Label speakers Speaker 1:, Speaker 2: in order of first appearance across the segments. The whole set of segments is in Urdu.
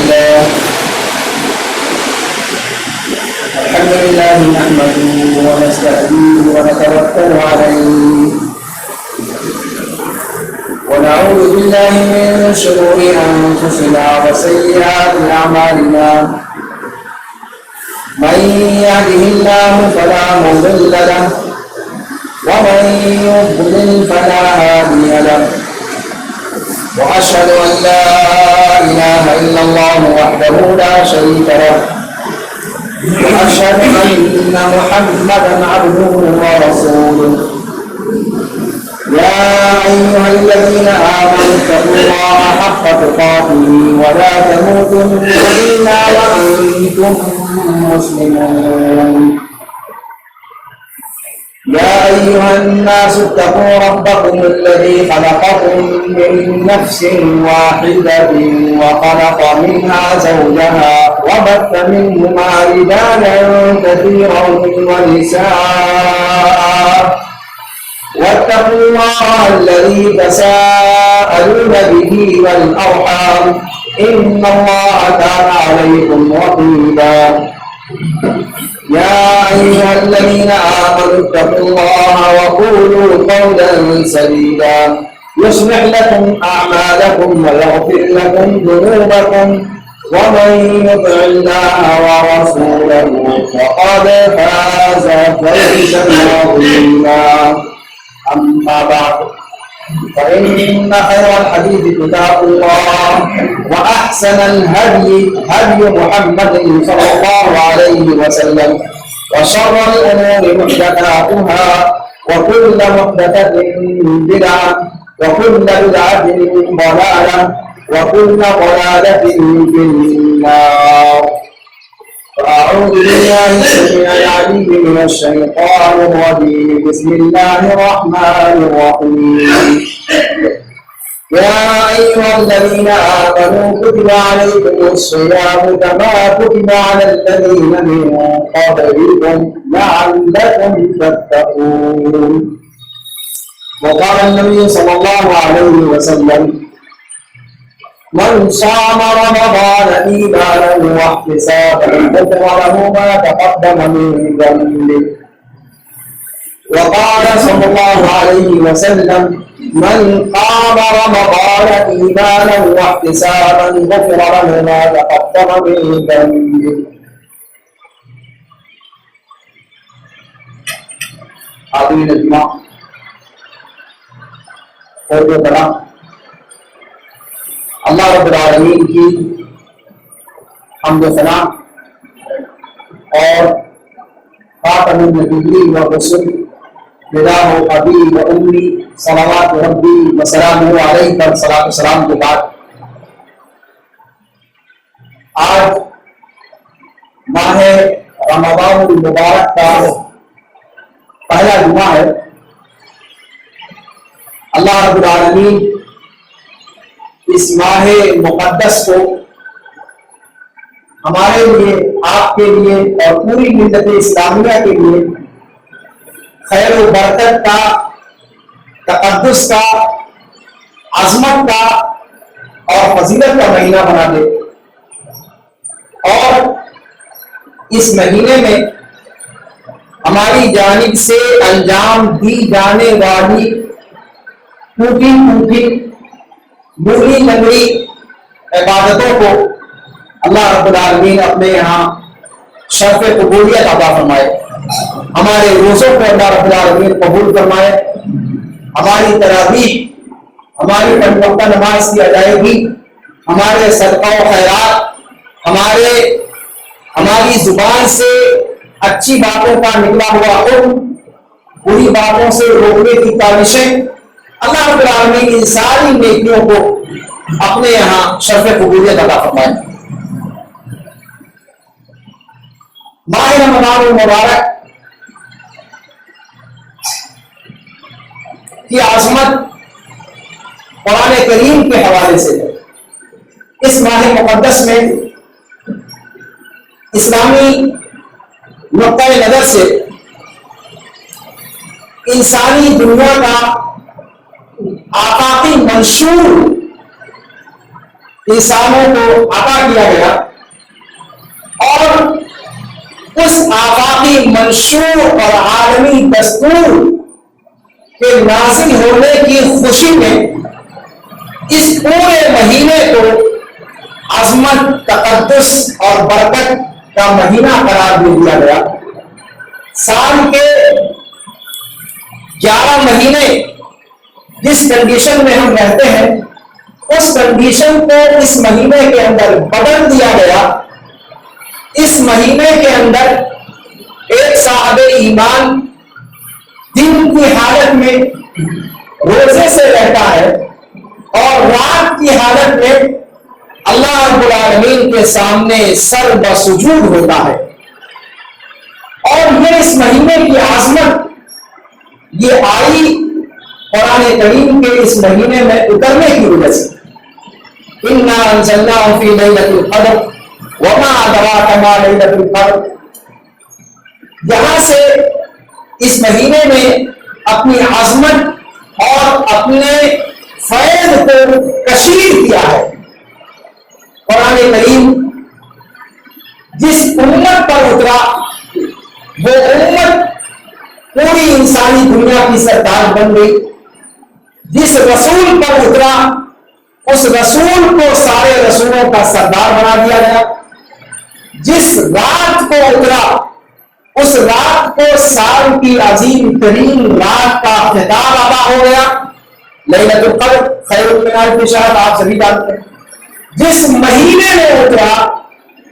Speaker 1: لله نحمده ونستهديه ونتوكل عليه ونعوذ بالله من شرور أنفسنا وسيئات أعمالنا من يهده الله فلا مضل له ومن يضلل فلا هادي له وأشهد أن لا إله إلا الله وحده لا شريك له وأشهد أن محمدا عبده ورسوله يا أيها الذين آمنوا اتقوا الله حق تقاته ولا تموتن إلا وأنتم مسلمون يا أيها الناس اتقوا ربكم الذي خلقكم من نفس واحدة وخلق منها زوجها وبث منهما رجالا كثيرا ونساء واتقوا الله الذي تساءلون به والأرحام إن الله كان عليكم رقيبا يا أيها الذين آمنوا اتقوا الله وقولوا قولا سديدا يصلح لكم أعمالكم ويغفر لكم ذنوبكم ومن يطع الله ورسوله فقد فاز فوزا عظيما أما بعد فإن خير الحديث كتاب الله وأحسن الهدي هدي محمد صلى الله عليه وسلم وشر الأمور محدثاتها وكل محدثة بدعة وكل بدعة ضلالة وكل ضلالة في النار. أعوذ بالله السميع العليم من الشيطان الرجيم. بسم الله الرحمن الرحيم. يا أيها الذين آمنوا كتب عليكم الصيام كما كتب على الذين من قبلكم لعلكم تتقون. وقال النبي صلى الله عليه وسلم من صام رمضان إيمانا واحتسابا غفر له ما تقدم من ذنبه. وقال صلى الله عليه وسلم من قام رمضان إيمانا واحتسابا غفر له ما تقدم من ذنبه. حاضرین اجماع خود بنا اللہ رب العالمین کی حمد و ثنا اور خاتم النبیین والرسل فداہ ابی و امی صلوات ربی و سلامہ علیہ پر صلاۃ و سلام کے بعد آج ماہ رمضان المبارک کا پہلا جمعہ ہے. اللہ رب العالمین اس ماہ مقدس کو ہمارے لیے، آپ کے لیے اور پوری ملت اسلامیہ کے لیے خیر و برکت کا، تقدس کا، عظمت کا اور فضیلت کا مہینہ بنا دے، اور اس مہینے میں ہماری جانب سے انجام دی جانے والی ٹوٹی پھوٹی بری لنگڑی عبادتوں کو اللہ رب العالمین اپنے یہاں شرف قبولیت عطا فرمائے. ہمارے روزوں کو اللہ رب العالمین قبول فرمائے. ہماری تراویح، ہماری پنج وقتہ نماز کی ادائیگی، ہمارے صدقہ و خیرات، ہماری زبان سے اچھی باتوں کا نکلا ہوا حکم، بری باتوں سے روکنے کی کاوشیں، اللہ رب العالمین ان ساری نیکیوں کو اپنے یہاں شرف قبولیت عطا فرمائے. ماہ رمضان المبارک کی عظمت قرآن کریم کے حوالے سے ہے. اس ماہ مقدس میں اسلامی نقطۂ نظر سے انسانی دنیا کا آفاقی منشور انسانوں کو عطا کیا گیا، اور اس آفاقی منشور اور عالمی دستور کے نازل ہونے کی خوشی میں اس پورے مہینے کو عظمت، تقدس اور برکت کا مہینہ قرار دے دیا گیا۔ سال کے 11 مہینے جس کنڈیشن میں ہم رہتے ہیں، اس کنڈیشن کو اس مہینے کے اندر بدل دیا گیا۔ اس مہینے کے اندر ایک صاحب ایمان دن کی حالت میں روزے سے رہتا ہے اور رات کی حالت میں اللہ رب العالمین کے سامنے سر بسجود ہوتا ہے۔ اور یہ اس مہینے کی عظمت یہ آئی قرآن کریم کے اس مہینے میں اترنے کی وجہ سے۔ اِنَّا أَنزَلْنَاهُ فِي لَيْلَةِ الْقَدْرِ وَمَا أَدْرَاكَ مَا لَيْلَةُ الْقَدْرِ۔ یہاں سے اس مہینے میں اپنی عظمت اور اپنے فیض کو کشیر کیا ہے۔ قرآن کریم جس امت پر اترا وہ امت پوری انسانی دنیا کی سردار بن گئی۔ جس رسول پر اترا اس رسول کو سارے رسولوں کا سردار بنا دیا گیا۔ جس رات کو اترا اس رات کو سال کی عظیم ترین رات کا خطاب ادا ہو گیا۔ لیلۃ القدر خیر من الف شہر، آپ سبھی جانتے ہیں۔ جس مہینے میں اترا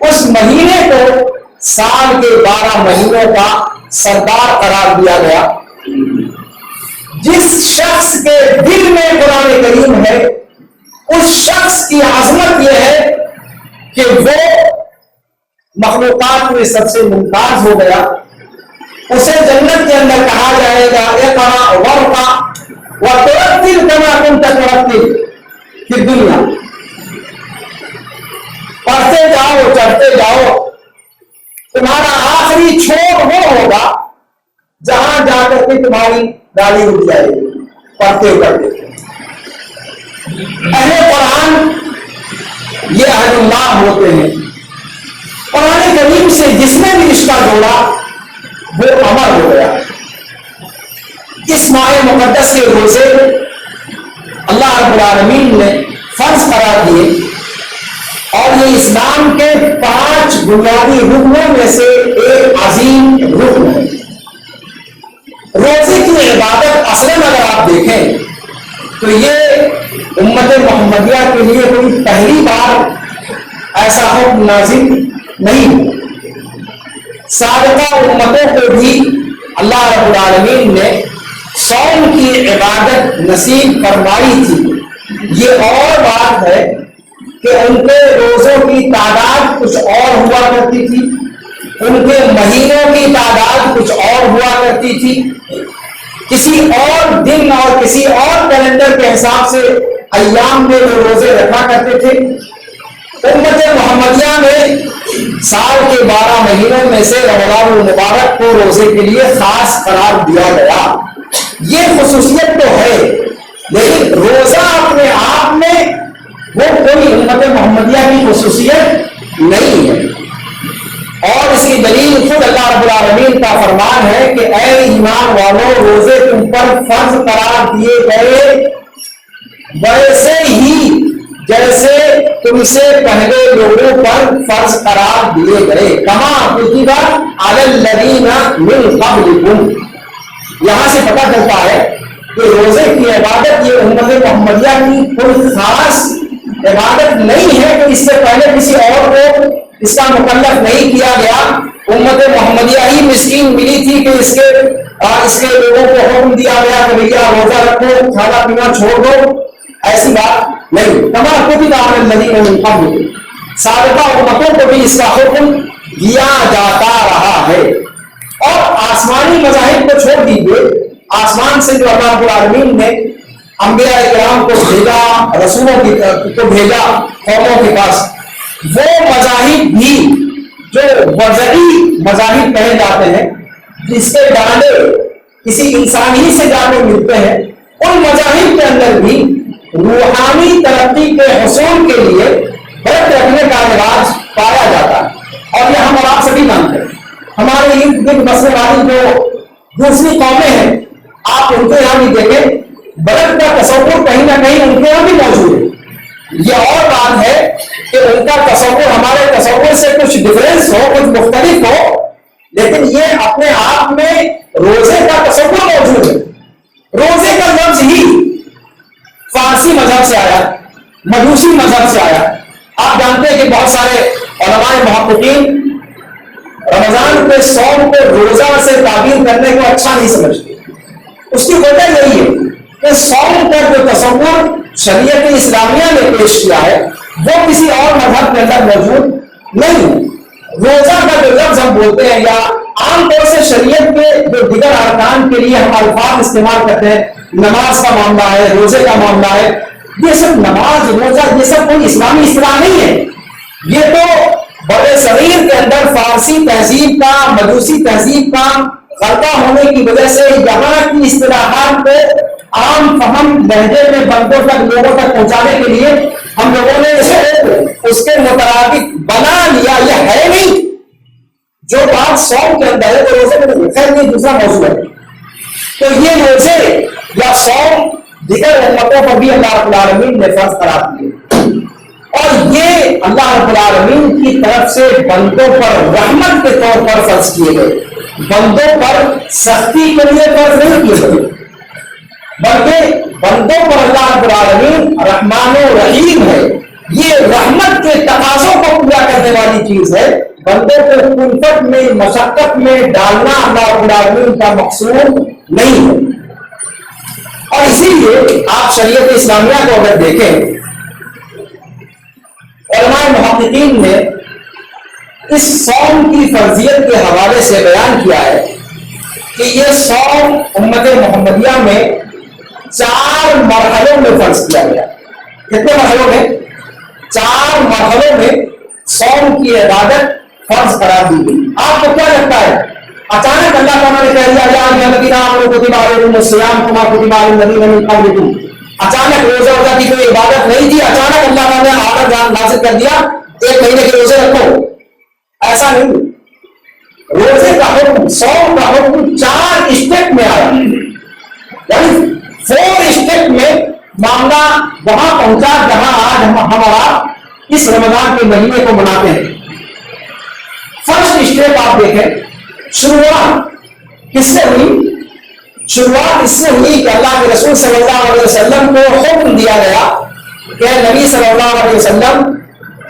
Speaker 1: اس مہینے کو سال کے 12 مہینوں کا سردار قرار دیا گیا۔ جس شخص کے دل میں قرآن کریم ہے اس شخص کی عظمت یہ ہے کہ وہ مخلوقات میں سب سے ممتاز ہو گیا۔ اسے جنت کے اندر کہا جائے گا اقرأ وارقع وترتل كما كنت ترتل فی الدنیا، پڑھتے جاؤ چڑھتے جاؤ، تمہارا آخری چھوڑ وہ ہوگا جہاں جا کر کے تمہاری گاڑی رک جائے گی پڑھتے پڑھتے۔ اہل قرآن یہ اہل اللہ ہوتے ہیں۔ قرآن کریم سے جس نے بھی رشتہ جوڑا وہ امر ہو گیا۔ اس ماہ مقدس کے روزے اللہ رب العالمین نے فرض قرار دیے، اور یہ اسلام کے 5 بنیادی رکنوں میں سے ایک عظیم رکن ہے۔ روزے کی عبادت اصلاً اگر آپ دیکھیں تو یہ امت محمدیہ کے لیے کوئی پہلی بار ایسا حکم نازل نہیں۔ سابقہ امتوں کو بھی اللہ رب العالمین نے صوم کی عبادت نصیب فرمائی تھی۔ یہ اور بات ہے کہ ان کے روزوں کی تعداد کچھ اور ہوا کرتی تھی، ان کے مہینوں کی تعداد کچھ اور ہوا کرتی تھی، کسی اور دن اور کسی اور کیلنڈر کے حساب سے ایام میں وہ روزے رکھا کرتے تھے۔ امت محمدیہ میں سال کے 12 مہینوں میں سے رمضان المبارک کو روزے کے لیے خاص قرار دیا گیا۔ یہ خصوصیت تو ہے، لیکن روزہ اپنے آپ میں وہ کوئی امت محمدیہ کی خصوصیت نہیں ہے۔ اور اس کی دلیل خود اللہ رب العالمین کا فرمان ہے کہ اے ایمان والو، روزے تم پر فرض قرار دیے گئے ویسے ہی جیسے تم سے پہلے لوگوں پر فرض قرار دیے گئے، کما کتب علی الذین من قبلکم۔ یہاں سے پتہ چلتا ہے کہ روزے کی عبادت یہ امت محمدیہ کی کوئی خاص عبادت نہیں ہے کہ اس سے پہلے کسی اور کو اس کا مکلف نہیں کیا گیا۔ امت محمدیہ ہی مسکین ملی تھی کہ اس کے لوگوں کو حکم دیا گیا کہ بھیا روزہ رکھو، کھانا پینا چھوڑ دو۔ ایسی بات نہیں۔ کما کتب علی الذین من قبلکم، سابقہ امتوں کو بھی اس کا حکم دیا جاتا رہا ہے۔ اور آسمانی مذاہب کو چھوڑ دیجیے، آسمان سے جو اللہ رب العالمین نے انبیاء کرام کو بھیجا، رسولوں کو بھیجا قوموں کے پاس، وہ مذاہب بھی جو وضعی مذاہب کہے جاتے ہیں، جس کے ڈانڈے کسی انسان ہی سے جا کے ملتے ہیں، ان مذاہب کے اندر بھی روحانی ترقی کے حصول کے لیے برت رکھنے کا رواج پایا جاتا ہے، اور یہ ہم اور آپ سبھی مانتے ہیں۔ ہمارے ارد گرد بسنے والی جو دوسری قومیں ہیں، آپ ان کے یہاں بھی دیکھیں، برت کا تصور کہیں نہ کہیں ان کے یہاں بھی موجود ہے۔ یہ اور بات ہے کہ ان کا تصور ہمارے تصور سے کچھ ڈفرینس ہو، کچھ مختلف ہو، لیکن یہ اپنے آپ میں روزے کا تصور موجود ہے۔ روزے کا لفظ ہی فارسی مذہب سے آیا، مجوسی مذہب سے آیا۔ آپ جانتے ہیں کہ بہت سارے علماء محققین رمضان کے صوم کو روزہ سے تعبیر کرنے کو اچھا نہیں سمجھتے۔ اس کی وجہ یہی ہے کہ صوم کا جو تصور شریعت اسلامیہ نے پیش کیا ہے وہ کسی اور مذہب کے اندر موجود نہیں۔ روزہ کا جو لفظ ہم بولتے ہیں، یا عام طور سے شریعت کے جو دیگر ارکان کے لیے ہم الفاظ استعمال کرتے ہیں، نماز کا معاملہ ہے، روزے کا معاملہ ہے، یہ سب نماز روزہ یہ سب کوئی اسلامی اصطلاح نہیں ہے۔ یہ تو بڑے صغیر کے اندر فارسی تہذیب کا، مجوسی تہذیب کا غلطہ ہونے کی وجہ سے یہاں کی اصطلاحات کو عام فہم لہجے میں بندوں تک، لوگوں تک پہنچانے کے لیے ہم لوگوں نے اس کے مطابق بنا لیا۔ یہ ہے نہیں، جو بات صوم کے اندر ہے وہ روزے میں خیر نہیں، دوسرا موضوع ہے۔ تو یہ روزے یا صوم دیگر امتوں پر بھی اللہ رب العالمین نے فرض قرار دیے، اور یہ اللہ رب العالمین کی طرف سے بندوں پر رحمت کے طور پر فرض کیے گئے، بندوں پر سختی کے لیے فرض نہیں کیے گئے، بلکہ بندوں پر اللہ رب العالمین رحمان و رحیم ہے۔ یہ رحمت کے تقاضوں کو پورا کرنے والی چیز ہے۔ بندوں کو کلفت میں، مشقت میں ڈالنا اللہ رب العالمین کا مقصود نہیں ہے۔ اور اسی لیے آپ شریعت اسلامیہ کو اگر دیکھیں، علماء محققین نے اس صوم کی فرضیت کے حوالے سے بیان کیا ہے کہ یہ صوم امت محمدیہ میں 4 مرحلوں میں فرض کیا گیا۔ کتنے مرحلوں میں؟ 4 مرحلوں میں صوم کی عبادت فرض قرار دی گئی۔ آپ کو کیا لگتا ہے اچانک اللہ تعالیٰ نے کہہ دیا یا ایھا الذین آمنوا کتب علیکم الصیام کما کتب علی الذین من قبلکم، اچانک روزہ کی کوئی عبادت نہیں تھی، اچانک اللہ تعالیٰ نے آرڈر نازل کر دیا 1 مہینے کے روزے رکھو؟ ایسا نہیں، روزے کا حکم، صوم کا حکم 4 اسٹیپ میں آیا، یعنی 4 اسٹیپ میں معاملہ وہاں پہنچا جہاں آج ہمارا اس رمضان کے مہینے کو مناتے ہیں۔ فرسٹ اسٹیپ آپ دیکھیں، شروعات کس سے ہوئی؟ شروعات اس سے ہوئی کہ اللہ کے رسول صلی اللہ علیہ وسلم کو حکم دیا گیا کہ نبی صلی اللہ علیہ وسلم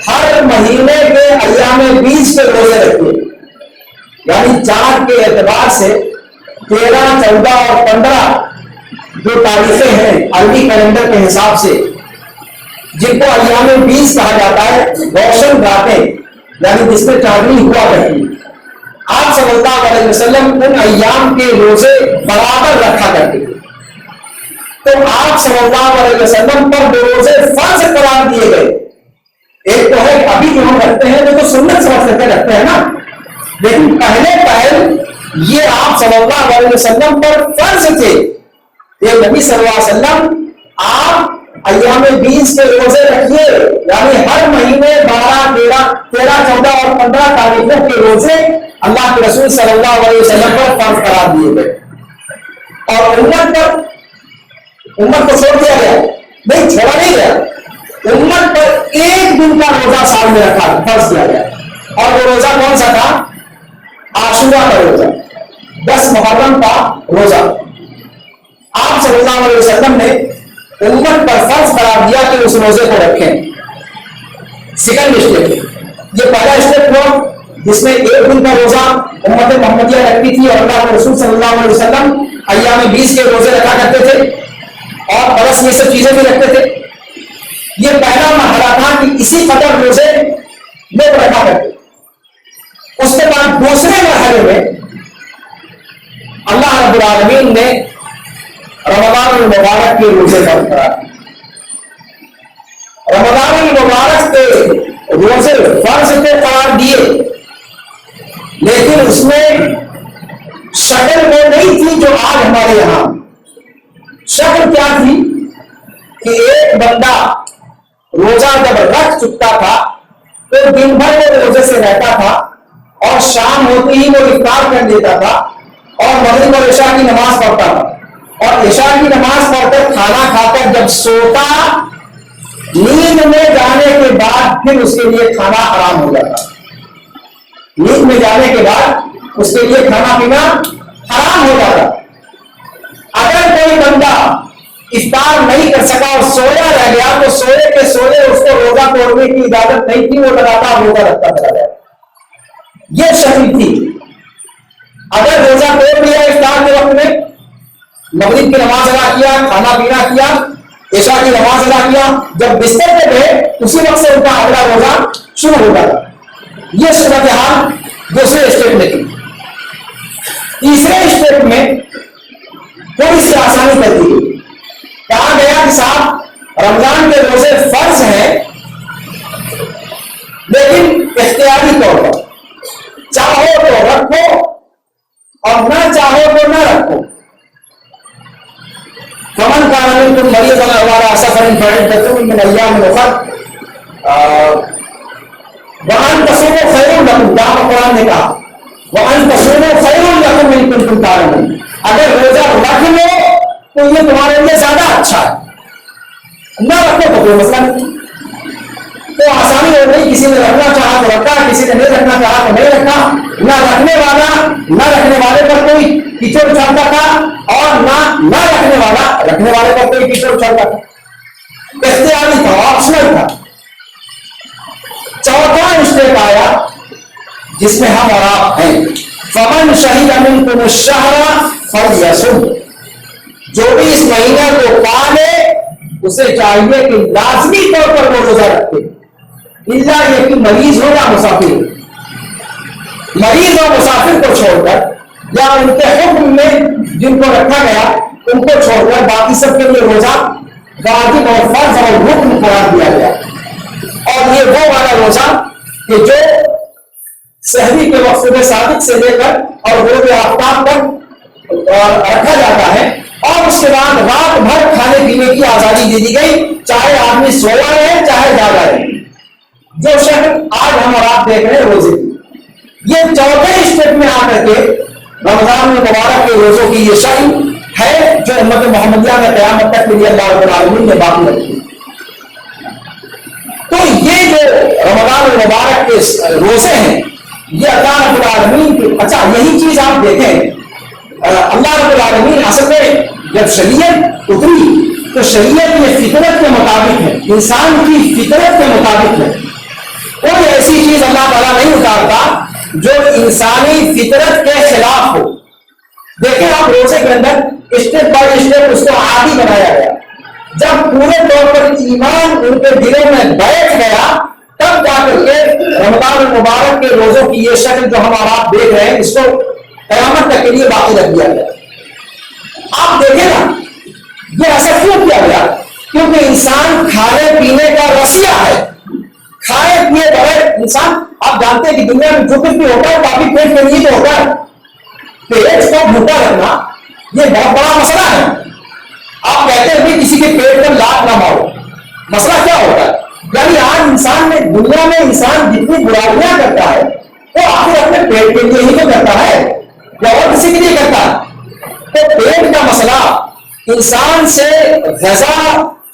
Speaker 1: ہر مہینے کے ایام 20 کے روزے رکھیے، یعنی چاند کے اعتبار سے 13، 14 اور 15 جو تاریخیں ہیں عربی کیلنڈر کے حساب سے، جن کو ایام 20 کہا جاتا ہے، روشن راتیں، یعنی جس میں چاندنی ہوا کرتی، آپ صلی اللہ علیہ وسلم ان ایام کے روزے برابر رکھا کرتے تھے۔ تو آپ صلی اللہ علیہ وسلم پر 2 روزے فرض قرار دیے گئے۔ ایک تو ہے ابھی جو ہم رکھتے ہیں وہ تو سنت سمجھ کر کے رکھتے ہیں نا، لیکن پہل یہ آپ صلی اللہ علیہ وسلم پر فرض تھے کہ نبی صلی اللہ علیہ وسلم آپ ایام 20 کے روزے رکھیے، یعنی ہر مہینے 12، 13، 14 اور 15 تاریخوں کے روزے اللہ کے رسول صلی اللہ علیہ وسلم پر فرض قرار دیے گئے، اور امت کو چھوڑ دیا گیا؟ نہیں، چھوڑا نہیں گیا، امت پر 1 دن کا روزہ سال میں رکھا، فرض کیا گیا، اور وہ روزہ کون سا تھا؟ عاشورہ کا روزہ، 10 محرم کا روزہ۔ آپ صلی اللہ علیہ وسلم نے امت پر فرض قرار دیا کہ اس روزے کو رکھیں۔ سیکنڈ اسٹیپ، یہ پہلا اسٹیپ ہوا جس میں 1 دن کا روزہ امت محمدیہ رکھتی تھی، اور اللہ کے رسول صلی اللہ علیہ وسلم ایام 20 کے روزے رکھا کرتے تھے، اور برس یہ سب چیزیں بھی رکھتے تھے۔ یہ پہلا مرحلہ تھا کہ اسی قدر روزے لوگ رکھا کرتے۔ اس کے بعد دوسرے مرحلے میں اللہ رب العالمین نے رمضان المبارک کے روزے فرض قرار دیے۔ رمضان المبارک کے روزے فرض کو قرار دیے، لیکن اس میں شکل وہ نہیں تھی جو آج ہمارے یہاں۔ شکل کیا تھی کہ ایک بندہ روزہ جب رکھ چکتا تھا تو دن بھر وہ روزے سے رہتا تھا اور شام ہوتے ہی وہ افطار کر لیتا تھا اور مغرب اور عشاء کی نماز پڑھتا تھا اور عشاء کی نماز پڑھ کر کھانا کھا کر جب سوتا نیند میں جانے کے بعد پھر اس کے لیے کھانا حرام ہو جاتا. نیند میں جانے کے بعد اس کے لیے کھانا پینا حرام ہو جاتا. اگر کوئی بندہ افطار نہیں کر سکا اور سویا رہ گیا تو سوئے کے سوئے اس کو روزہ توڑنے کی اجازت نہیں تھی, وہ لگاتار روزہ رکھتا چلا گیا. یہ شرط تھی. اگر روزہ توڑ لیا افطار کے وقت میں, مغرب کی نماز ادا کیا, کھانا پینا کیا, عشاء کی نماز ادا کیا, جب بستر پہ گئے اسی وقت سے ان کا اگلا روزہ شروع ہو گیا. یہ صورتحال دوسرے اسٹیپ میں تھی. تیسرے اسٹیپ میں تھوڑی سی آسانی کر دی گئی. کہا گیا کہ صاحب رمضان کے روزے فرض ہیں لیکن اختیاری طور پر, چاہو تو رکھو اور نہ چاہو تو نہ رکھو. فمن کان منکم مریضا او علی سفر فعدة من ایام اخر وان تصوموا خیر لکم, جہاں قرآن نے کہا وان تصوموا خیر لکم ان کنتم تعلمون. اگر روزہ رکھ لو تو یہ تمہارے لیے زیادہ اچھا ہے, نہ رکھو تو کوئی مسئلہ نہیں. تو آسانی ہو گئی, کسی نے رکھنا چاہا تو رکھا, کسی نے نہیں رکھنا چاہا تو نہیں رکھا. نہ رکھنے والے پر کوئی کیچڑ چلتا تھا اور نہ رکھنے والے پر کوئی کیچڑ چلتا تھا. اختیاری تھا, آپشنل تھا. چوتھا اسٹیپ آیا جس میں ہم اور آپ ہیں, فمن شہد منکم الشہر فلیصم. جو بھی اس مہینہ کو پا لے اسے چاہیے کہ لازمی طور پر وہ روزہ رکھے, الا یہ کہ مریض ہو یا مسافر. مریض اور مسافر کو چھوڑ کر یا ان کے حکم میں جن کو رکھا گیا ان کو چھوڑ کر باقی سب کے لیے روزہ واجب اور فرض اور حکم قرار دیا گیا. اور یہ وہ والا روزہ کہ جو سحری کے وقت میں صادق سے لے کر اور غروب آفتاب تک رکھا جاتا ہے, اور اس کے بعد رات بھر کھانے پینے کی آزادی دے دی گئی, چاہے آدمی سویا رہے چاہے جاگا رہے. جو شکل آج ہم اور آپ دیکھ رہے ہیں روزے کی, یہ چوتھے اسٹیپ میں آ کر کے رمضان مبارک کے روزوں کی یہ شکل ہے جو امت محمدیہ میں قیامت تک کے لیے اللہ رب العالمین نے باقی رکھی. تو یہ جو رمضان المبارک کے روزے ہیں یہ اللہ رب العالمین کی, اچھا یہی چیز آپ دیکھیں, اللہ رب العالمین اصل میں جب شریعت اتری تو شریعت یہ فطرت کے مطابق ہے, انسان کی فطرت کے مطابق ہے. کوئی ایسی چیز اللہ تعالیٰ نہیں اتارتا جو انسانی فطرت کے خلاف ہو. دیکھیں آپ روزے کے اندر اسٹیپ بائی اسٹیپ اس کو عادی بنایا گیا. جب پورے طور پر ایمان ان کے دلوں میں بیٹھ گیا تب جا کر کے رمضان المبارک کے روزوں کی یہ شکل جو ہم آپ دیکھ رہے ہیں اس کو قیامت تک کے لیے باقی رکھ دیا گیا. آپ دیکھیں نا یہ ایسا کیوں کیا گیا؟ کیونکہ انسان کھانے پینے کا رسیا ہے. کھائے پیے بغیر انسان, آپ جانتے ہیں کہ دنیا میں جو کچھ بھی ہوتا ہے کافی پیٹ کے لیے تو ہوتا ہے. پیٹ کو بھوکا رکھنا یہ بہت بڑا مسئلہ ہے. آپ کہتے ہیں کہ کسی کے پیٹ پر لات نہ مارو, مسئلہ کیا ہوتا ہے؟ یعنی آج انسان میں دنیا میں انسان جتنی برائیاں کرتا ہے وہ آخر اپنے پیٹ کے لیے ہی تو کرتا ہے یا اور کسی کے لیے کرتا ہے. تو پیٹ کا مسئلہ, انسان سے غذا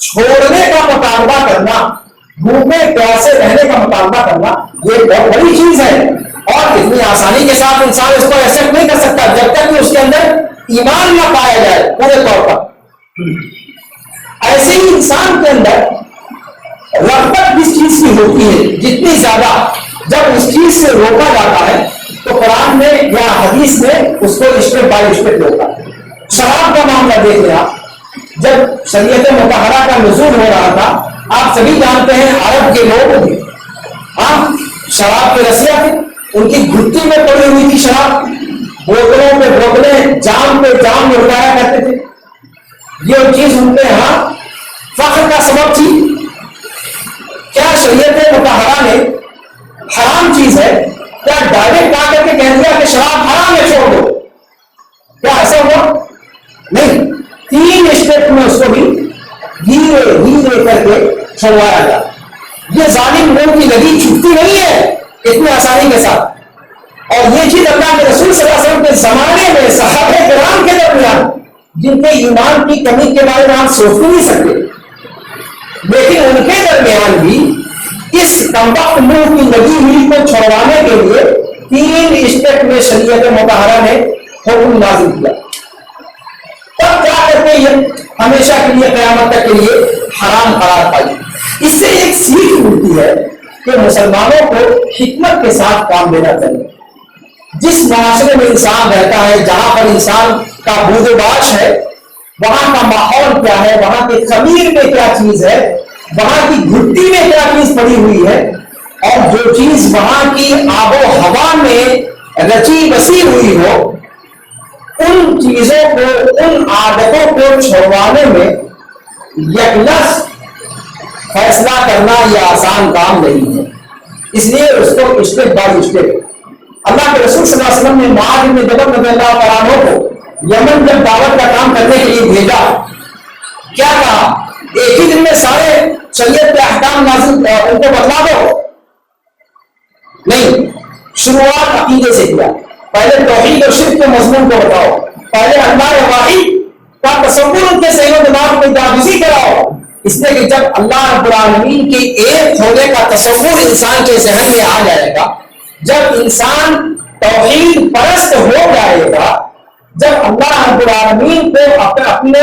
Speaker 1: چھوڑنے کا مطالبہ کرنا, بھوکے پیاسے رہنے کا مطالبہ کرنا, یہ بہت بڑی چیز ہے. اور اتنی آسانی کے ساتھ انسان اس کو ایکسپٹ نہیں کر سکتا جب تک کہ اس کے اندر ایمان نہ پایا جائے پورے طور پر. ایسے ہی انسان کے اندر رغبت جس چیز کی ہوتی ہے جتنی زیادہ, جب اس چیز سے روکا جاتا ہے تو قرآن میں یا حدیث میں اس کو اسٹیپ بائی اسٹیپ روکا. شراب کا معاملہ دیکھ لیا, جب شریعت مطہرہ کا نزول ہو رہا تھا, آپ سبھی جانتے ہیں عرب کے لوگ شراب کے رسیا تھے, ان کی گھٹی میں پڑی ہوئی تھی شراب, بوتلوں پہ بوتلیں, جام پہ جام لٹایا کرتے تھے. یہ چیز ان کے یہاں فخر کا سبب تھی. کیا شریعت مطہرہ نے حرام چیز ہے کیا ڈائریکٹ آ کر کے کہہ دیا کہ شراب حرام ہے چھوڑ دو؟ کیا ایسا ہوا؟ نہیں. 3 اسٹیپ میں اس کو بھی دھیرے دھیرے کر کے چھڑوایا گیا. یہ ظالم لوگوں کی لگی چھٹتی نہیں ہے اتنی آسانی کے ساتھ. اور یہ چیز اللہ کے رسول صلی اللہ علیہ وسلم کے زمانے میں صحابہ کرام کے درمیان جن کے ایمان کی کمی کے بارے میں آپ سوچ نہیں سکتے، لیکن ان کے درمیان بھی اس کمبخت منہ کی لگی ہوئی کو چھڑوانے کے لیے 3 اسٹیپ میں شریعت مطہرہ نے حکم نازل کیا. تب جا کر کے یہ ہمیشہ کے لیے قیامت تک کے لیے حرام قرار پائی. اس سے ایک سیکھ ملتی ہے کہ مسلمانوں کو حکمت کے ساتھ کام لینا چاہیے. جس معاشرے میں انسان رہتا ہے، جہاں پر انسان کا بود و باش ہے، وہاں کا ماحول کیا ہے، وہاں کے خمیر میں کیا چیز ہے، وہاں کی گھٹی میں کیا چیز پڑی ہوئی ہے، اور جو چیز وہاں کی آب و ہوا میں رچی بسی ہوئی ہو، ان چیزوں کو، ان عادتوں کو چھوڑوانے میں یکلخ فیصلہ کرنا یہ آسان کام نہیں ہے. اس لیے اس کو اسٹیپ بائی اسٹیپ اللہ کے رسول صلی اللہ علیہ وسلم نے معاذ بن جبل رضی اللہ تعالیٰ عنہ کو یمن جب دعوت کا کام کرنے کے لیے بھیجا، کیا کہا؟ ایک ہی دن میں سارے شریعت کے احکام نازل ان کو بتلا دو؟ نہیں، شروعات عقیدے سے کیا. پہلے توحید اور شرک کے مضمون کو بتاؤ، پہلے اللہ واحد کا تصور ان کے ذہن و دماغ میں جاگزی کراؤ. اس لیے کہ جب اللہ رب العالمین کے ایک ہونے کا تصور انسان کے ذہن میں آ جائے گا، جب انسان توحید پرست ہو جائے گا، جب اللہ رب العالمین کو اپنے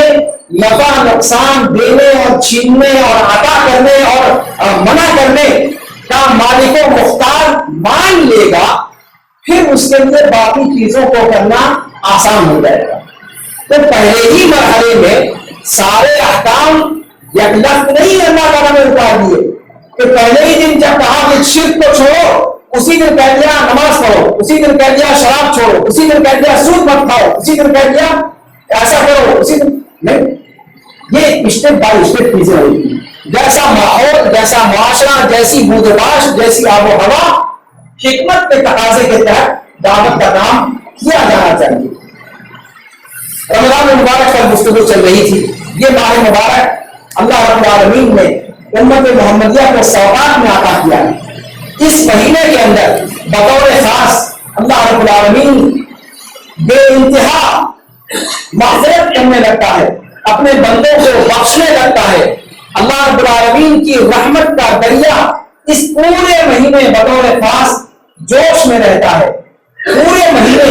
Speaker 1: نفع نقصان دینے اور چھیننے اور عطا کرنے اور منع کرنے کا مالک و مختار مان لے گا، پھر اس کے لیے باقی چیزوں کو کرنا آسان ہو جائے گا. تو پہلے ہی مرحلے میں سارے احکام یکلخت نہیں اللہ تعالیٰ نے اتار دیے کہ پہلے ہی دن جب کہا کہ شرک کو چھوڑو، اسی دن کہہ دیا نماز پڑھو، اسی دن کہہ دیا شراب چھوڑو، اسی دن کہہ دیا سود مت کھاؤ، اسی دن کہہ دیا ایسا کرو، اسی دن نہیں. یہ اسٹیپ بائی اسٹیپ چیزیں ہوتی ہیں. جیسا ماحول، جیسا معاشرہ، جیسی بود و باش، جیسی آب و ہوا، حکمت کے تقاضے کے تحت دعوت کا کام کیا جانا چاہیے. رمضان مبارک پر گفتگو چل رہی تھی. یہ ماہ مبارک اللہ رب العالمین نے امت محمدیہ کو سوغات میں عطا کیا ہے. اس مہینے کے اندر بطور خاص اللہ رب العالمین بے انتہا معذرت کرنے لگتا ہے، اپنے بندوں کو بخشنے لگتا ہے. اللہ رب العالمین کی رحمت کا دریا اس پورے مہینے بطور خاص جوش میں رہتا ہے. پورے مہینے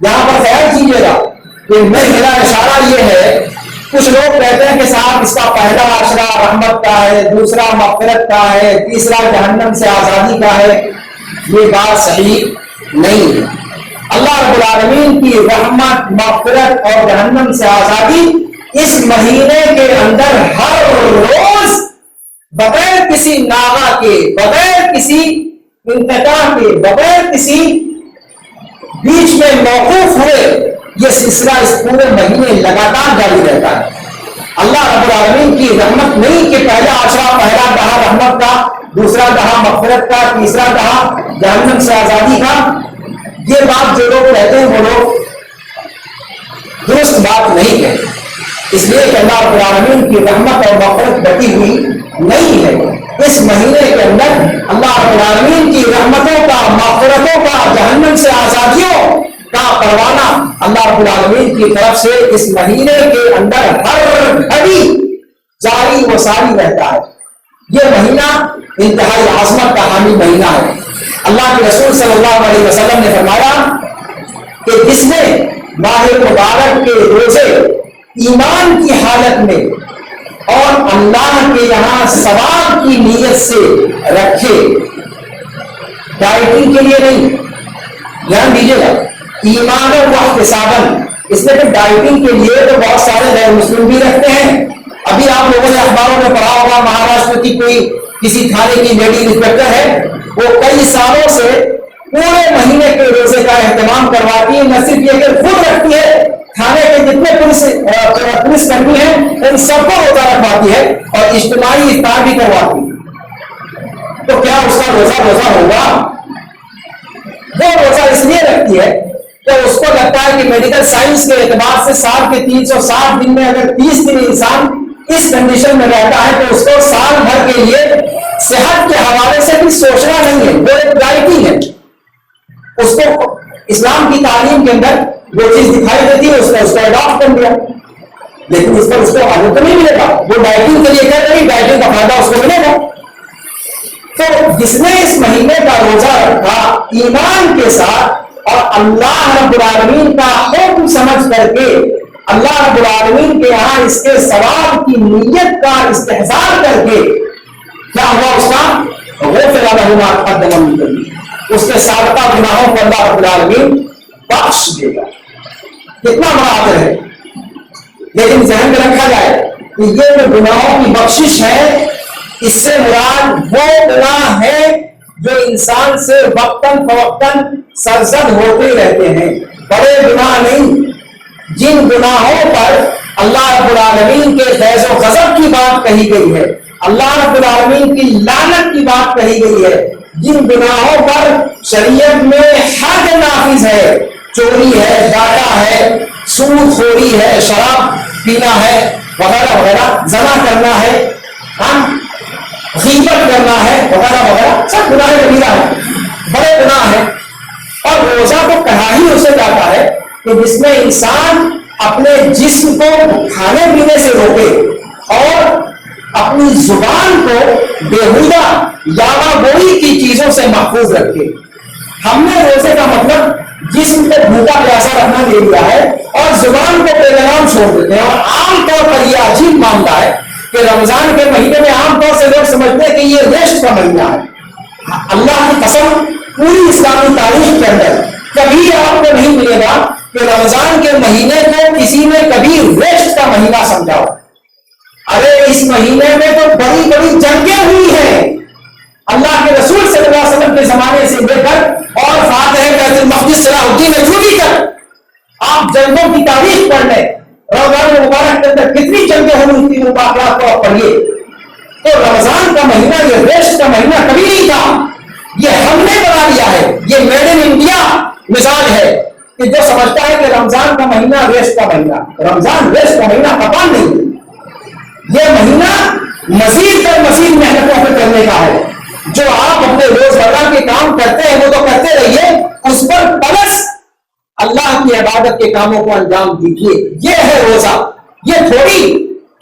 Speaker 1: یہاں پر خیال کیجیے گا کہ میرا اشارہ یہ ہے، کچھ لوگ کہتے ہیں کہ صاحب اس کا پہلا عشرہ رحمت کا ہے، دوسرا مغفرت کا ہے، تیسرا جہنم سے آزادی کا ہے. یہ بات صحیح نہیں ہے. اللہ رب العالمین کی رحمت، مغفرت اور جہنم سے آزادی اس مہینے کے اندر ہر روز بغیر کسی ناغہ کے، بغیر کسی انقطاع کے، بغیر کسی بیچ میں موقوف ہوئے یہ سلسلہ اس پورے مہینے لگاتار جاری رہتا ہے. اللہ رب العالمین کی رحمت نہیں کہ پہلا عشرہ پہلا دہا رحمت کا، دوسرا دہا مغفرت کا، تیسرا دہا جہنم سے آزادی کا. یہ بات جو لوگ کہتے ہیں وہ لوگ درست بات نہیں ہے. اس لیے کہ اللہ رب العالمین کی رحمت اور مغفرت بٹی ہوئی نہیں ہے. اس مہینے کے اندر اللہ رب العالمین کی رحمتوں کا، مغفرتوں کا، جہنم سے آزادیوں کا پروانہ اللہ رب العالمین کی طرف سے اس مہینے کے اندر ہر گھڑی جاری و ساری رہتا ہے. یہ مہینہ انتہائی عظمت کا حامی مہینہ ہے. اللہ کے رسول صلی اللہ علیہ وسلم نے فرمایا کہ جس نے ماہ مبارک کے روزے ایمان کی حالت میں اور اللہ کے یہاں ثواب کی نیت سے رکھے، ڈائٹنگ کے لیے نہیں، دھیان دیجیے گا، ایمان و احتساباً. اس لیے کہ ڈائٹنگ کے لیے تو بہت سارے غیر مسلم بھی رکھتے ہیں. ابھی آپ لوگوں نے اخباروں میں پڑھا ہوگا مہاراشٹر کی کوئی کسی تھانے کی لیڈی انسپیکٹر ہے، وہ کئی سالوں سے پورے مہینے کے روزے کا اہتمام کرواتی ہے. نہ صرف یہ کہ خود رکھتی ہے، تھانے کے جتنے پولیس کرمی ہیں ان سب کو روزہ رکھواتی ہے اور اجتماعی افطار بھی کرواتی ہے. تو کیا اس کا روزہ ہوگا؟ وہ روزہ اس لیے رکھتی ہے کہ اس کو لگتا ہے کہ میڈیکل سائنس کے اعتبار سے سال کے 360 دن میں اگر 30 دن انسان اس کنڈیشن میں رہتا ہے تو اس کو سال بھر کے لیے صحت کے حوالے سے بھی سوچنا نہیں ہے، وہ ایک پرائرٹی ہے. اس کو اسلام کی تعلیم کے اندر جو چیز دکھائی دیتی ہے اس کو اڈاپٹ کر لیا، لیکن اس پر اس کو آگے تو نہیں ملے گا. وہ ڈائٹنگ کے لیے کہہ رہی، ڈائٹنگ کا فائدہ اس کو ملے گا. تو جس نے اس مہینے کا روزہ رکھا ایمان کے ساتھ اور اللہ رب العالمین کا حکم سمجھ کر کے، اللہ رب العالمین کے یہاں اس کے ثواب کی نیت کا استحضار کر کے، کیا ہوا اس کا؟ غفر لہ ما قدم من ذنبہ، اس کے سابقہ گناہوں کو اللہ رب العالمین بخش دے گا. کتنا بڑا اجر ہے. لیکن ذہن میں رکھا جائے کہ یہ جو گناہوں کی بخشش ہے، اس سے مراد وہ گناہ ہے جو انسان سے وقتاً فوقتاً سرزد ہوتے رہتے ہیں، بڑے گناہ نہیں. جن گناہوں پر اللہ رب العالمین کے فیض و غضب کی بات کہی گئی ہے، اللہ رب العالمین کی لعنت کی بات کہی گئی ہے، جن گناہوں پر شریعت میں حد نافذ ہے، چوری ہے، ڈاکہ ہے، سود خوری ہے، شراب پینا ہے وغیرہ وغیرہ، زنا کرنا ہے، غیبت کرنا ہے وغیرہ وغیرہ، سب گناہ کبیرہ ہے، بڑے گناہ ہیں. اور روزہ تو کہا ہی اسے جاتا ہے کہ جس میں انسان اپنے جسم کو کھانے پینے سے روکے اور اپنی زبان کو بےہودہ یاوہ گوئی کی چیزوں سے محفوظ رکھے. ہم نے روزے کا مطلب جسم کو بھوکا پیاسا رکھنا دے دیا ہے اور زبان کو بے لگام چھوڑ دیتے ہیں. اور عام طور پر یہ عجیب معاملہ ہے کہ رمضان کے مہینے میں عام طور سے لوگ سمجھتے ہیں کہ یہ ریسٹ کا مہینہ ہے. اللہ کی قسم پوری اسلامی تاریخ کے اندر کبھی آپ کو نہیں ملے گا کہ رمضان کے مہینے کو کسی نے کبھی ریسٹ کا مہینہ سمجھا ہو. ارے اس مہینے میں تو بڑی بڑی جنگیں ہوئی ہیں اللہ کے رسول صلی اللہ علیہ وسلم کے زمانے سے لے کر اور فاتح بیت المقدس صلاح الدین ایوبی تک. آپ جنگوں کی تاریخ پڑھ لیں، رمضان مبارک کے اندر کتنی جنگیں ہوئی تھی، واقعات کو آپ پڑھیے. تو رمضان کا مہینہ یہ ریسٹ کا مہینہ کبھی نہیں تھا، یہ ہم نے بنا لیا ہے. یہ میڈ ان انڈیا مثال ہے کہ جو سمجھتا ہے کہ رمضان کا مہینہ ریسٹ کا مہینہ، رمضان ریسٹ کا مہینہ قطعاً نہیں. یہ مہینہ مزید پر مزید محنتوں پہ کرنے کا ہے. جو آپ اپنے روزمرہ کے کام کرتے ہیں وہ تو کرتے رہیے، اس پر پلس اللہ کی عبادت کے کاموں کو انجام دیجیے. یہ ہے روزہ. یہ تھوڑی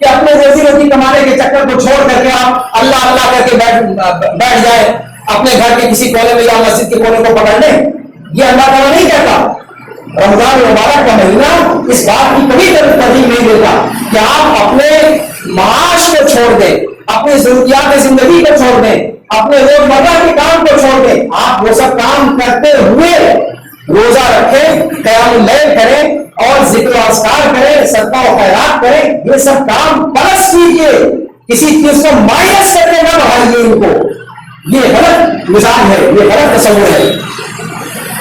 Speaker 1: کہ اپنے روزی روٹی کمانے کے چکر کو چھوڑ کر کے آپ اللہ اللہ کر کے بیٹھ جائیں اپنے گھر کے کسی کونے میں یا مسجد کے کونے کو پکڑ لیں. یہ اللہ تعالیٰ نہیں کہتا. رمضان مبارک کا مہینہ اس بات کی کبھی ترجیح نہیں دیتا کہ آپ اپنے معاش کو چھوڑ دیں، اپنی ضروریات زندگی کو چھوڑ دیں، اپنے روزمرہ کے کام کو چھوڑ دیں. آپ وہ سب کام کرتے ہوئے روزہ رکھیں، قیام اللیل کریں اور ذکر و اذکار کریں، صدقہ و خیرات کریں. یہ سب کام پلس کیجیے، کسی چیز کو مائنس کر کے نہ بڑھائیے ان کو. یہ غلط مثال ہے، یہ غلط تصور ہے.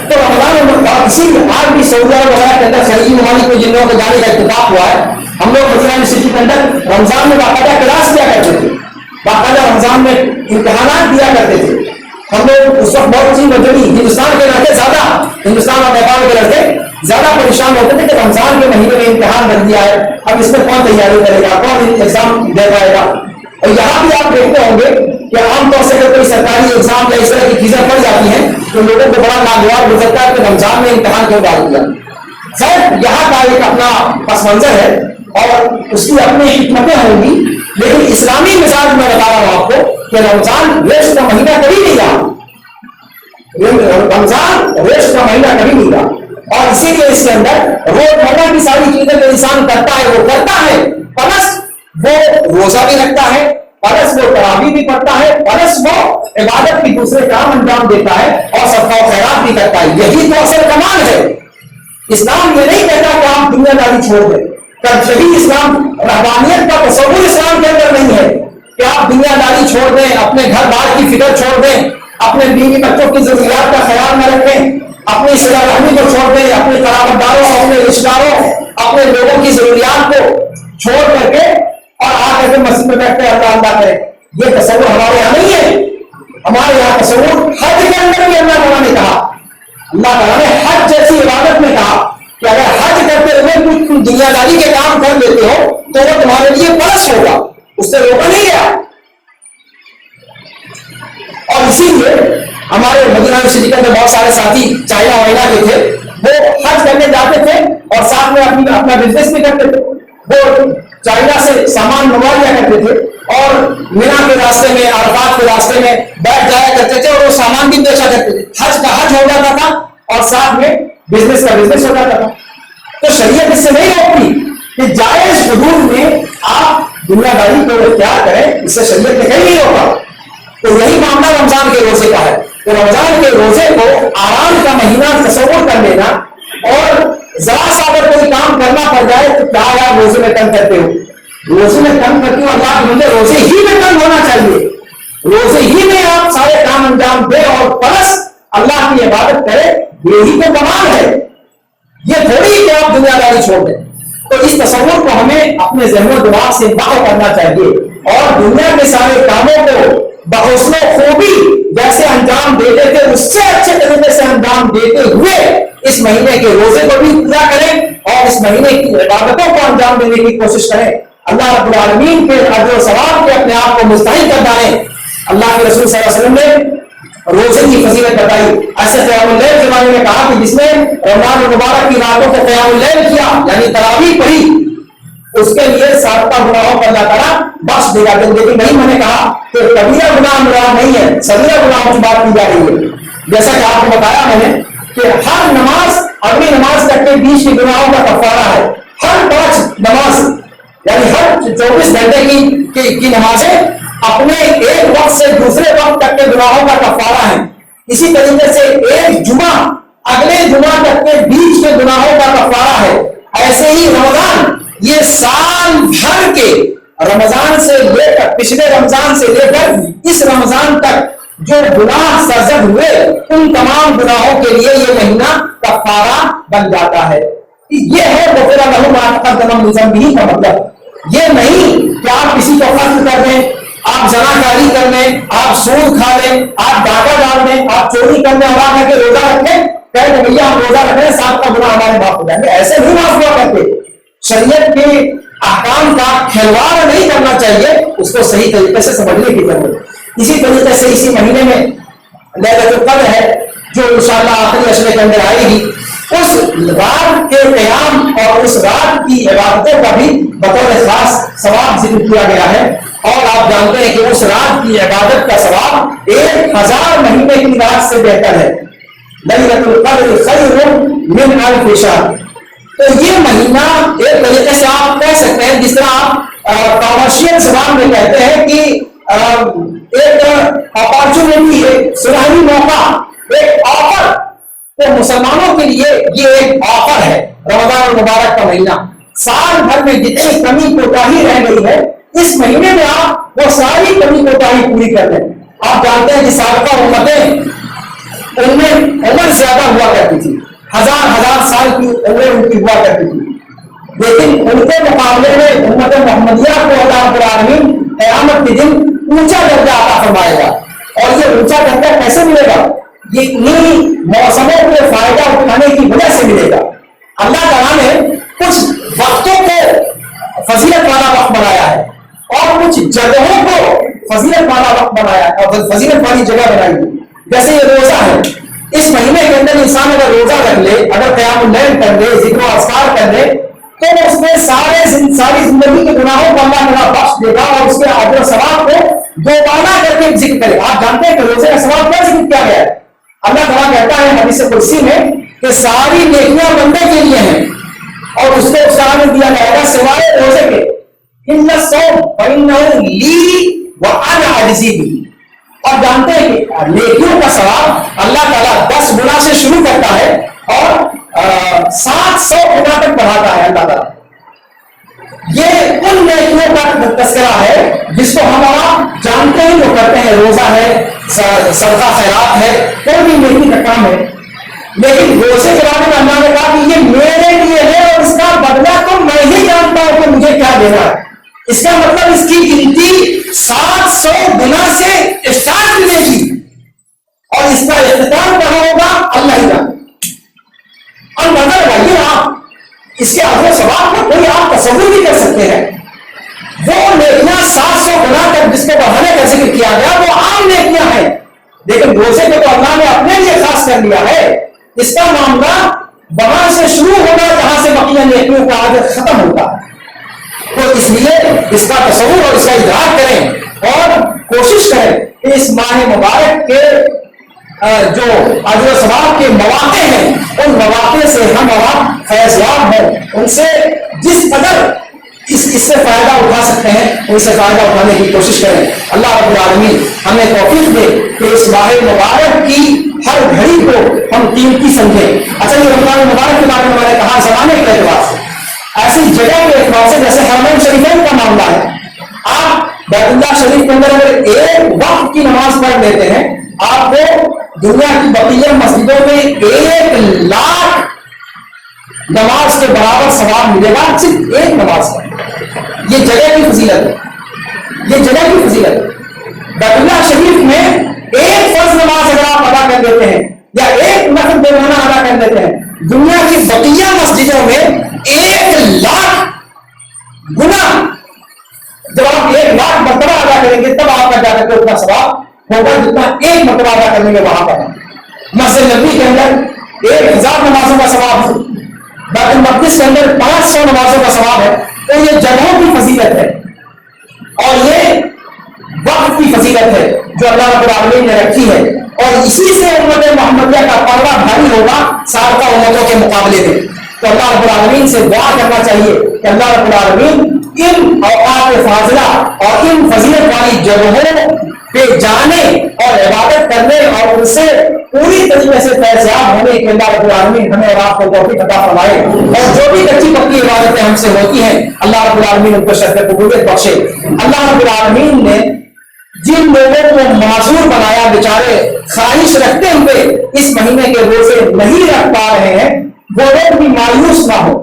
Speaker 1: تو رمضان اسی آج بھی سعودی عرب وغیرہ کے اندر خلیجی ممالک میں جن لوگوں کو جانے کا اتفاق ہوا ہے، ہم لوگ مدینہ یونیورسٹی کے اندر رمضان میں باقاعدہ کلاس کیا کرتے تھے، باقاعدہ رمضان میں امتحانات دیا کرتے تھے. ہم لوگ اس وقت بہت سی مجموعی ہندوستان کے لڑکے زیادہ، ہندوستان اور نیپال کے لڑکے زیادہ پریشان ہوتے تھے کہ رمضان کے مہینے میں امتحان رکھ دیا ہے، اب اس میں کون تیاری کرے گا، کون ایگزام دے پائے گا. اور یہاں بھی آپ دیکھتے ہوں گے کہ عام طور سے اگر کوئی سرکاری ایگزام یا اس طرح کی چیزیں پڑ جاتی ہیں تو لوگوں کو بڑا ناگوار گزرتا ہے کہ رمضان میں امتحان کیوں ڈال دیا. خیر یہاں کا ایک اپنا پس منظر ہے اور اس کی اپنی حکمتیں ہوں گی، لیکن اسلامی مزاج میں بتا رہا ہوں آپ کو کہ رمضان ریسٹ کا مہینہ کبھی نہیں رہا. رمضان ریسٹ کا مہینہ کبھی نہیں رہا. اور اسی لیے اس کے اندر روزمرہ کی ساری چیزیں جو انسان کرتا ہے وہ کرتا ہے، پلس وہ روزہ بھی رکھتا ہے، پلس وہ تراویح بھی پڑھتا ہے، پلس وہ عبادت کی دوسرے کام انجام دیتا ہے اور صدقہ و خیرات بھی کرتا ہے. یہی تو اصل کمال ہے. اسلام یہ نہیں کہتا کہ آپ دنیا داری چھوڑ دیں. کبھی اسلام رحمانیت کا تصور اسلام کے اندر نہیں ہے کہ آپ دنیا داری چھوڑ دیں، اپنے گھر بار کی فکر چھوڑ دیں، اپنے بیوی بچوں کی ضروریات کا خیال نہ رکھیں، اپنی صلہ رحمی کو چھوڑ دیں، اپنے قرابت داروں، اپنے رشتہ داروں، اپنے لوگوں کی ضروریات کو چھوڑ کر کے اور آ کر کے مسجد میں بیٹھ کے اللہ اللہ کرے. یہ تصور ہمارے یہاں نہیں ہے. ہمارے یہاں تصور حج کے اندر بھی اللہ تعالیٰ نے کہا، اللہ تعالیٰ نے حج جیسی عبادت میں کہا کہ اگر حج کرتے ہوئے کچھ دنیا دنیا داری کے کام کر لیتے ہو تو وہ تمہارے لیے پلس ہوگا، اس سے روکا نہیں گیا۔ اور اسی لیے ہمارے مدینہ یونیورسٹی کے اندر بہت سارے ساتھی چائنا وائنا کے تھے، وہ حج کرنے جاتے تھے اور ساتھ میں اپنا بزنس بھی کرتے تھے۔ وہ چائنا سے سامان منگوا لیا کرتے تھے اور مینا کے راستے میں، عرفات کے راستے میں بیٹھ جایا کرتے تھے اور وہ سامان بھی بیچا کرتے تھے۔ حج کا حج ہو جاتا تھا اور ساتھ میں بزنس کا بزنس ہو جاتا تھا۔ تو شریعت اس سے نہیں روکتی کہ جائز حدود میں آپ دنیا داری کو اختیار کریں، اس سے شریعت نے کہیں نہیں روکا۔ تو یہی معاملہ رمضان کے روزے کا ہے۔ تو رمضان کے روزے کو آرام کا مہینہ تصور کر لینا اور ذرا سا اگر کوئی کام کرنا پڑ جائے تو کیا یار روزے میں کم کرتے ہو، روزے میں کم کرتے ہو، اللہ کے بندے روزے ہی میں کم ہونا چاہیے، روزے ہی میں آپ سارے کام انجام دیں اور پلس اللہ کی عبادت کریں، یہی تو کمال ہے۔ یہ تھوڑی کہ آپ دنیا داری چھوڑ دیں۔ تو اس تصور کو ہمیں اپنے ذہن و دماغ سے باہر کرنا چاہیے اور دنیا کے سارے کاموں کو بحسن و خوبی جیسے انجام دیتے تھے اس سے اچھے طریقے سے انجام دیتے ہوئے اس مہینے کے روزے کو بھی پورا کریں اور اس مہینے کی عبادتوں کو انجام دینے کی کوشش کریں۔ اللہ رب العالمین کے اجر و ثواب کے اپنے آپ کو مستحق کر ڈالیں۔ اللہ کے رسول صلی اللہ علیہ وسلم نے روزے کی فضیلت بتائی۔ ایسے قیام اللیل کے بارے میں کہا کہ جس نے رمضان المبارک کی راتوں کو قیام اللیل کیا یعنی تراویح پڑھی، اس کے لیے سابقہ گناہوں پر اللہ تعالیٰ بخش دے گا۔ لیکن نہیں، میں نے کہا کہ کبیرہ گناہ مراد نہیں ہے، صغیرہ گناہوں کی بات کی جا رہی ہے۔ جیسا کہ آپ کو بتایا میں نے کہ ہر نماز اگلی نماز تک کے بیچ کے گناہوں کا کفارہ ہے۔ ہر 5 نماز یعنی ہر 24 گھنٹے کی نمازیں اپنے ایک وقت سے دوسرے وقت تک کے گناہوں کا کفارہ ہے۔ اسی طریقے سے ایک جمعہ اگلے جمعہ تک کے بیچ کے گناہوں کا کفارہ ہے۔ ایسے ہی رمضان یہ سال بھر کے رمضان سے لے کر پچھلے رمضان سے لے کر اس رمضان تک جو گناہ سرزد ہوئے ان تمام گناہوں کے لیے یہ مہینہ کفارہ بن جاتا ہے۔ یہ ہے غفر لہ ما تقدم من ذنبہ کا مطلب۔ یہ نہیں کہ آپ کسی کو قتل کر دیں، آپ زناکاری کر لیں، آپ سود کھا لیں، آپ ڈاکہ ڈال دیں، آپ چوری کر لیں اور آ کر کے روزہ رکھیں، کہتے بھیا ہم روزہ رکھ رہے ہیں، ساتھ کا گناہ ہمارے معاف ہو جائیں گے۔ ایسے نہیں معاف ہوا کرتے۔ شریعت کے احکام کا کھلواڑ نہیں کرنا چاہیے، اس کو صحیح طریقے سے سمجھنے کی ضرورت ہے۔ اسی طریقے سے اسی مہینے میں لیلۃ القدر ہے جو انشاءاللہ آخری عشرے کے اندر آئے گی، اس رات کے قیام اور اس رات کی عبادتوں کا بھی بطور خاص ثواب ذکر کیا گیا ہے۔ اور آپ جانتے ہیں کہ اس رات کی عبادت کا ثواب 1000 مہینے کی رات سے بہتر ہے۔ لیلۃ القدر خیر من الف شہر۔ تو یہ مہینہ ایک طریقے سے آپ کہہ سکتے ہیں جس طرح آپ کامرشیل زبان میں کہتے ہیں کہ ایک اپارچونٹی، ایک سنہری موقع، ایک آفر۔ تو مسلمانوں کے لیے یہ ایک آفر ہے رمضان المبارک کا مہینہ۔ سال بھر میں جتنی کمی کوتاہی رہ گئی ہے اس مہینے میں آپ وہ ساری کمی کوتاہی پوری کر لیں۔ آپ جانتے ہیں کہ سابقہ امتیں ان میں عمر زیادہ ہوا کرتی تھی، 1000 سال کی عمریں ان کی ہوا کرتی تھی، لیکن ان کے مقابلے میں امت محمدیہ کو اللہ رب العالمین قیامت کے دن اونچا درجہ عطا فرمائے گا۔ اور یہ اونچا درجہ کیسے ملے گا؟ یہ انہی موسموں کے فائدہ اٹھانے کی وجہ سے ملے گا۔ اللہ تعالیٰ نے کچھ وقتوں کو فضیلت والا وقت بنایا ہے اور کچھ جگہوں کو فضیلت والا وقت بنایا ہے اور فضیلت والی جگہ بنائی ہے۔ جیسے یہ روزہ ہے، اس مہینے کے اندر انسان اگر روزہ رکھ لے، اگر قیام اللیل کر لے، ذکر و اذکار کر لے، تو اس میں ساری زندگی کے گناہوں کو اللہ تعالیٰ بخش دے گا اور اس کے اجر و ثواب کو دوبارہ کر کے ذکر کرے۔ آپ جانتے ہیں کہ روزے کا ثواب کیا ذکر کیا گیا ہے؟ اللہ تعالیٰ کہتا ہے حدیث قدسی میں کہ ساری نیکیاں بندے کے لیے ہیں اور اس کو سامنے دیا جائے گا سوائے روزے کے۔ ان الصوم فإنه لي وأنا أجزي به۔ اور جانتے ہیں کہ نیکیوں کا ثواب اللہ تعالیٰ 10 گنا سے شروع کرتا ہے اور 700 گنا تک بڑھاتا ہے اللہ تعالیٰ۔ یہ ان نیکیوں کا تذکرہ ہے جس کو ہم آپ جانتے ہیں جو کرتے ہیں، روزہ ہے، صدقہ خیرات ہے، کوئی بھی نیکی کا کام ہے۔ لیکن روزے کے بارے میں اللہ نے کہا کہ یہ میرے لیے ہے اور اس کا بدلہ تو میں ہی جانتا ہوں کہ مجھے کیا دینا ہے۔ اس کا مطلب اس کی گنتی 700 گنا سے اسٹارٹ ملے گی اور اس کا اختتام کہاں ہوگا اللہ ہی جانتا۔ اور نظر لگائیے آپ اس کے اجر و ثواب کو کوئی آپ تصور نہیں کر سکتے ہیں. وہ نیکیاں 700 گنا تک جس کو بڑھانے کا ذکر کیا گیا وہ عام نیکیاں ہیں، لیکن روزے کو تو اللہ نے اپنے لیے خاص کر لیا ہے. اس کا معاملہ وہاں سے شروع ہوگا جہاں سے بقیہ نیکیوں کا اجر ختم ہوگا. تو اس لیے اس کا تصور اور اس کا ادراک کریں اور کوشش کریں کہ اس ماہ مبارک کے جو اجر و ثواب کے مواقع ہیں ان مواقع سے ہم اور آپ فیض یاب ہوں، ان سے جس قدر اس سے فائدہ اٹھا سکتے ہیں ان سے فائدہ اٹھانے کی کوشش کریں. اللہ رب العالمین ہمیں توفیق دے کہ اس ماہ مبارک کی ہر گھڑی کو ہم قیمتی سمجھیں. اچھا یہ رمضان مبارک کے بارے میں میں نے کہا زمانے کے اعتبار سے، ایسی جگہ کے اعتبار سے جیسے حرمین شریفین کا معاملہ ہے. آپ بیت اللہ شریف کے اندر اگر ایک وقت کی نماز پڑھ لیتے ہیں آپ کو دنیا کی بقیہ مسجدوں میں 1,00,000 نماز کے برابر ثواب ملے گا صرف ایک نماز کا. یہ جگہ کی فضیلت ہے، یہ جگہ کی فضیلت ہے. بیت اللہ شریف میں ایک فرض نماز اگر آپ ادا کر دیتے ہیں یا ایک نفل بیگانہ ادا کر دیتے ہیں، دنیا کی بقیہ مسجدوں میں 1,00,000 گنا جب آپ 1,00,000 مرتبہ ادا کریں گے تب آپ کا جا کر کے اتنا ثواب ہوگا جتنا ایک مرتبہ ادا کرنے میں وہاں پر. مسجد نبوی کے اندر 1,000 نمازوں کا ثواب ہے، بیت المقدس کے اندر 500 نمازوں کا ثواب ہے. تو یہ جگہوں کی فضیلت ہے اور یہ وقت کی فضیلت ہے جو اللہ رب العالمین نے رکھی ہے، اور اسی سے امت محمدیہ کا پلڑا بھاری ہوگا سابقہ امتوں کے مقابلے میں. تو اللہ رب العالمین سے دعا کرنا چاہیے کہ اللہ رب العالمین ان اوقات فاضلہ اور ان فضیلت والی جگہوں پہ جانے اور عبادت کرنے اور ان سے پوری طریقے سے فیضیاب ہونے کے اللہ رب العالمین ہمیں اور آپ کو توفیق عطا فرمائے. اور جو بھی کچی پکی عبادتیں ہم سے ہوتی ہیں اللہ رب العالمین ان کو شرف قبولیت بخشے. اللہ رب العالمین نے جن لوگوں کو معذور بنایا بیچارے خواہش رکھتے ہوئے اس مہینے کے روزے نہیں رکھ پا رہے ہیں وہ لوگ بھی مایوس نہ ہو،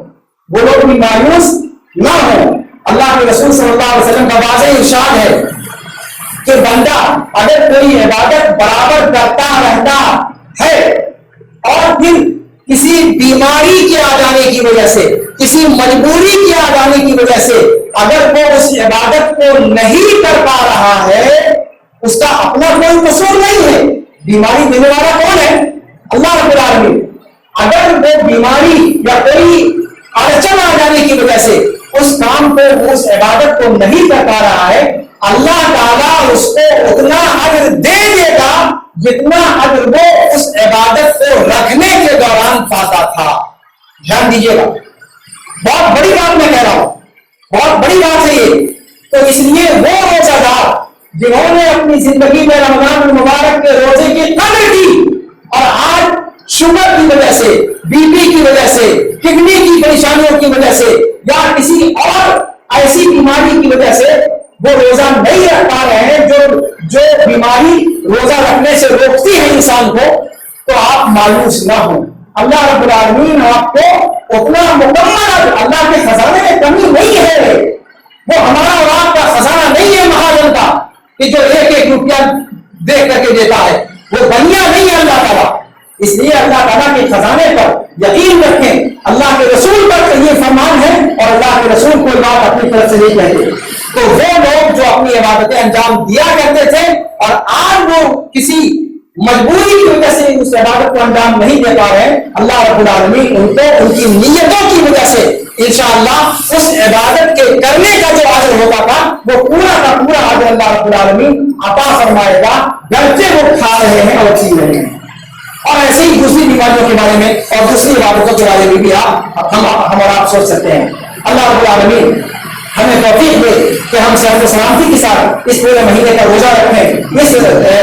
Speaker 1: وہ لوگ بھی مایوس نہ ہو. اللہ کے رسول صلی اللہ علیہ وسلم کا واضح ارشاد ہے کہ بندہ اگر کوئی عبادت برابر کرتا رہتا ہے اور پھر کسی بیماری کے آ جانے کی وجہ سے، کسی مجبوری کے آ جانے کی وجہ سے اگر وہ اس عبادت کو نہیں کر پا رہا ہے اس کا اپنا کوئی قصور نہیں ہے. بیماری دینے والا کون ہے؟ اللہ رب العالمین. اگر وہ بیماری یا کوئی اڑچن آ جانے کی وجہ سے اس کام کو اس عبادت کو نہیں کر پا رہا ہے اللہ تعالیٰ اس کو اتنا اجر دے دے گا جتنا اجر وہ اس عبادت کو رکھنے کے دوران پاتا تھا. دھیان دیجیے گا، بہت بڑی بات میں کہہ رہا ہوں، بہت بڑی بات ہے یہ. تو اس لیے وہ روزہ دار جنہوں نے اپنی زندگی میں رمضان المبارک کے روزے کی قدر کی اور آج شوگر کی وجہ سے، بی پی کی وجہ سے، کڈنی کی پریشانیوں کی وجہ سے یا کسی اور ایسی بیماری کی وجہ سے وہ روزہ نہیں رکھ پا رہے ہیں، جو بیماری روزہ رکھنے سے روکتی ہے انسان کو، تو آپ مایوس نہ ہوں. اللہ رب العالمین آپ کو اتنا مکمل، اللہ کے خزانے میں کمی نہیں ہے. وہ ہمارا اور آپ کا خزانہ نہیں ہے مہاجن کا کہ جو ایک ایک روپیہ دیکھ کر کے دیتا ہے، وہ بنیا نہیں ہے اللہ تعالیٰ. اس لیے اللہ تعالیٰ کے خزانے پر یقین رکھیں. اللہ کے رسول پر یہ فرمان ہے اور اللہ کے رسول کوئی بات اپنی طرف سے نہیں کہتے. تو وہ لوگ جو اپنی عبادتیں انجام دیا کرتے تھے اور آج وہ کسی مجبوری کی وجہ سے اس عبادت کو انجام نہیں دے پا رہے، اللہ رب العالمین ان کو ان کی نیتوں کی وجہ سے انشاءاللہ اس عبادت کے کرنے کا جو اجر ہوتا تھا وہ پورا کا پورا اجر اللہ رب العالمین عطا فرمائے گا، گرچہ وہ کھا رہے ہیں اور پی رہے ہیں. اور ایسے ہی دوسری بیماریوں کے بارے میں اور دوسری عبادتوں کے بارے میں بھی ہم اور آپ سوچ سکتے ہیں. اللہ رب العالمین ہمیں توفیق دے کہ ہم صحت و سلامتی کے ساتھ اس پورے مہینے کا روزہ رکھیں،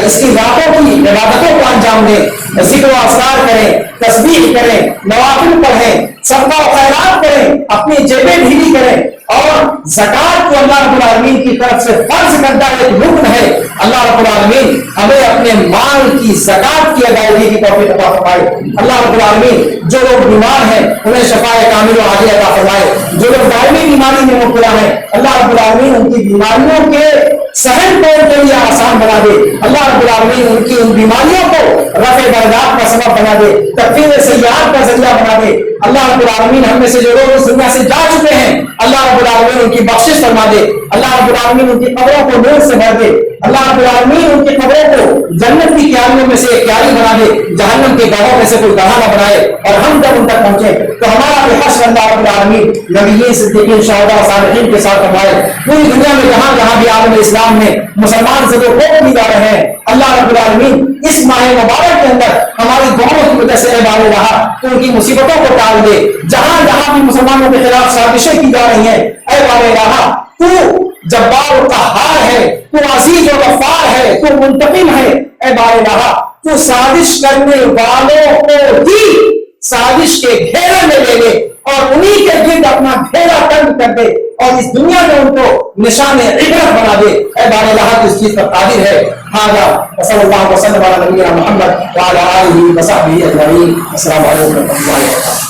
Speaker 1: اس کی راتوں کی عبادتوں کو انجام دیں، ذکر و اذکار کریں، تسبیح کریں، نوافل پڑھیں، صدقہ و خیرات کریں، اپنی جیبیں ڈھیلی کریں. اور زکوٰۃ جو اللہ رب العالمین کی طرف سے فرض کردہ ایک رکن ہے، اللہ رب العالمین ہمیں اپنے مال کی زکوٰۃ کی ادائیگی کی توفیق عطا فرمائے. اللہ رب العالمین جو لوگ بیمار ہیں انہیں شفاء کامل و عاجل عطا فرمائے. جو لوگ دائمی بیماری میں مبتلا ہیں اللہ رب العالمین ان کی بیماریوں کے سہل کو ان کے لیے آسان بنا دے. اللہ رب العالمین ان کی ان بیماریوں کو رفع درجات کا سبب بنا دے، تکفیر سیئات کا ذریعہ بنا دے۔ اللہ رب العالمین ہم میں سے جو لوگ اس دنیا سے جا چکے ہیں، اللہ رب العالمین ان کی بخشش فرما دے، اللہ رب العالمین ان کی قبروں کو نور سے بھر دے، اللہ رب العالمین ان کی قبروں کو جنت کی کیاریوں میں سے ایک کیاری بنا دے، جہنم کے گڑھوں میں سے کوئی گڑھا نہ بنائے، اور ہم جب ان تک پہنچے تو ہمارا بھی حشر اللہ رب العالمین نبیین، صدیقین، شہداء، صالحین کے ساتھ فرمائے۔ پوری دنیا میں جہاں جہاں بھی عالم اسلام میں مسلمان سے جو قوم بھی جا رہے ہیں، اللہ رب العالمین اس ماہ مبارک کے اندر ہماری دعاؤں کی وجہ سے عباد رہا تو ان کی مصیبتوں کو ٹال دے۔ جہاں جہاں بھی مسلمانوں کے خلاف سازشیں کی جا رہی ہیں، اے بار رہا تو جبار و قہار ہے، تو عزیز و غفار ہے، تو منتقم ہے، اے بار رہا تو سازش کرنے والوں کو بھی سازش کے گھیرے میں لے لے اور انہی کے گرد اپنا گھیرا تنگ کر دے اور اس دنیا میں ان کو نشان عبرت بنا دے۔ اے بار رہا اس چیز پر قادر ہے۔ صلی اللہ وسلم علی نبینا محمد وعلی آلہ وصحبہ اجمعین۔ السلام علیکم ورحمۃ اللہ وبرکاتہ۔